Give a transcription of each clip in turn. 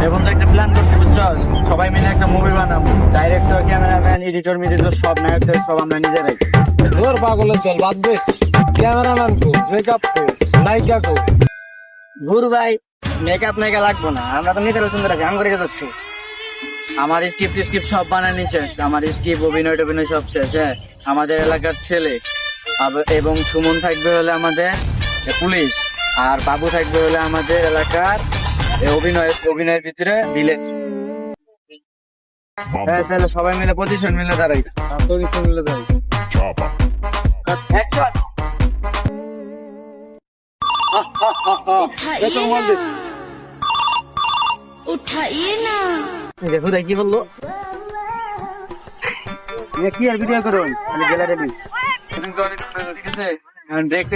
এখন তো একটা প্ল্যান করছি বুঝছস, সবাই মিলে একটা মুভি বানাবো। ডাইরেক্টর, ক্যামেরাম্যান, এডিটর, মিডিটর সব, নায়কদের সব আমরা নিজেরাই। তোর পাগলের চল বাদ দে। ক্যামেরাম্যান কো, মেকআপ কো, নায়িকা কো। গুরু ভাই, মেকআপ নায়িকা লাগবো না, আমরা তো নিজেরা সুন্দর আছি। আমি করে যাচ্ছি, আমার স্ক্রিপ্ট সব বানানি শেষ, আমার স্ক্রিপ্ট অভিনয় টভিনয় সব শেষ। হ্যাঁ, আমাদের এলাকার ছেলে এবং সুমন থাকবে হলে আমাদের পুলিশ, আর বাবু থাকবে হলে আমাদের এলাকার অভিনয়ের ভিতরে ভিলেন। হ্যাঁ, তাহলে সবাই মিলে পজিশন মিলে দাঁড়াই। তোর কিছু মিলে দেয়। उठाइए ना দেখো কি বললো, কি আর ভিডিও করো গ্যালারি। ঠিক আছে, দেখতে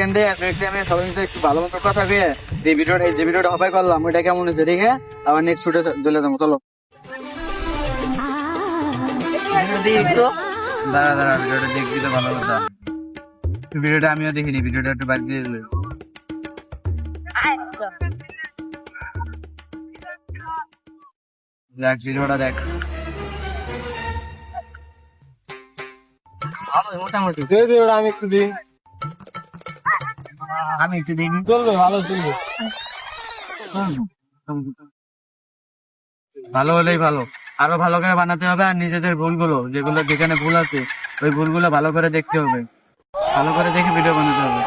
আমি সবাই মিলে একটু ভালো মতো কথা কয়ে যে ভিডিওটা সবাই করলাম ওইটা কেমন হয়েছে দেখে আবার নেক্সট শুটে চলে যাবো। চলো দাঁড়া ভিডিওটা দেখবি তো ভালো কথা। ভিডিওটা আমিও দেখিনি, ভিডিওটা একটু বাদ দিয়ে দিলে। দেখ ভিডিওটা দেখ, মোটামুটি দে দে ওটা, আমি একটু দিই। আমি একটু দেখি। চলবে, ভালো চলবে। ভালো হলেই ভালো, আরো ভালো করে বানাতে হবে। আর নিজেদের ভুলগুলো, যেগুলো যেখানে ভুল আছে ওই ভুলগুলো ভালো করে দেখতে হবে, ভালো করে দেখে ভিডিও বানাতে হবে।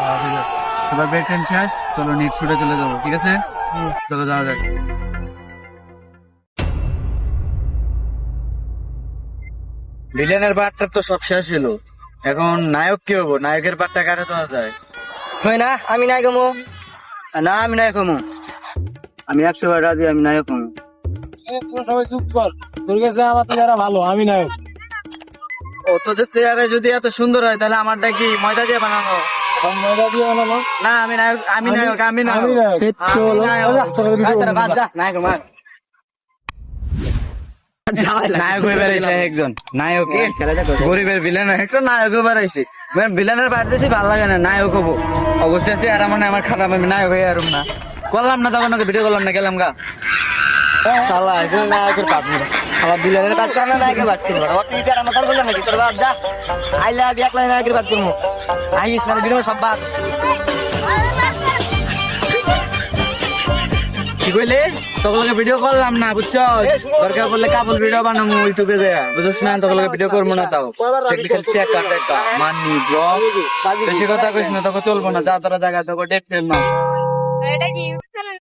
সবাই ব্রেক টাইম শেষ, চলো নেক্সট শুটে চলে যাবো। ঠিক আছে, চলো যাওয়া যাক। ভিলেনের পার্টটা তো সব শেষ হলো, এখন নায়ক কি হবো? নায়কের পার্টটা কারে দেওয়া যায়? হয় না, আমি নায়ক হমু না, আমি নায়ক হমু, আমি 100 বার রাজি, আমি নায়ক হমু। তোরা সবাই চুপ কর, তোর কাছে আমার তো যারা ভালো, আমি নায়ক। ও তোদের চেয়ারে যদি এত সুন্দর হয় তাহলে আমারটা কি ময়দা দিয়ে বানানো? মজা দিয়ে বানাবো। না, আমি নায়ক, আমি নায়ক, আমি নায়ক, আমি নায়ক। আমি নায়ক। তোরা ভিডিও আচ্ছা, বাদ বানা। যা, নায়ক মার। নায়ক হয়ে বেড়াইছে একজন, নায়ক গরিবের ভিলেন একজন নায়ক হয়ে বেড়াইছে। ভিলেনের বাইরে দিয়েছি ভালো লাগে না, নায়ক হবো অবস্থা আছে। আর আমার আমার খারাপ, আমি নায়ক হয়ে আর না করলাম না, তখন ওকে ভিডিও করলাম না, গেলাম গা। শালা একজন নায়কের কাজ নেই, আমার ভিলেনের কাজ করে না, নায়কের কাজ করবো। আমার তুই আর আমার কাজ করলাম নাকি? তোর বাদ যা, আইলা এক লাইন নায়কের কাজ করবো। আইস মানে ভিডিও সব বাদ। কি কইলে? তোকে ভিডিও করলাম না, বুঝছো? দরকার পড়লে কাপড় ভিডিও বানাবো ইউটিউবে দেয়া, বুঝছ না? তোকে ভিডিও করবো না, তাও টেকনিক্যাল টেকা মানি ব্রো। বেশি কথা কইস না, তোকে চলবো না। যা তোরা জায়গা তোকে ডেট ফেল না।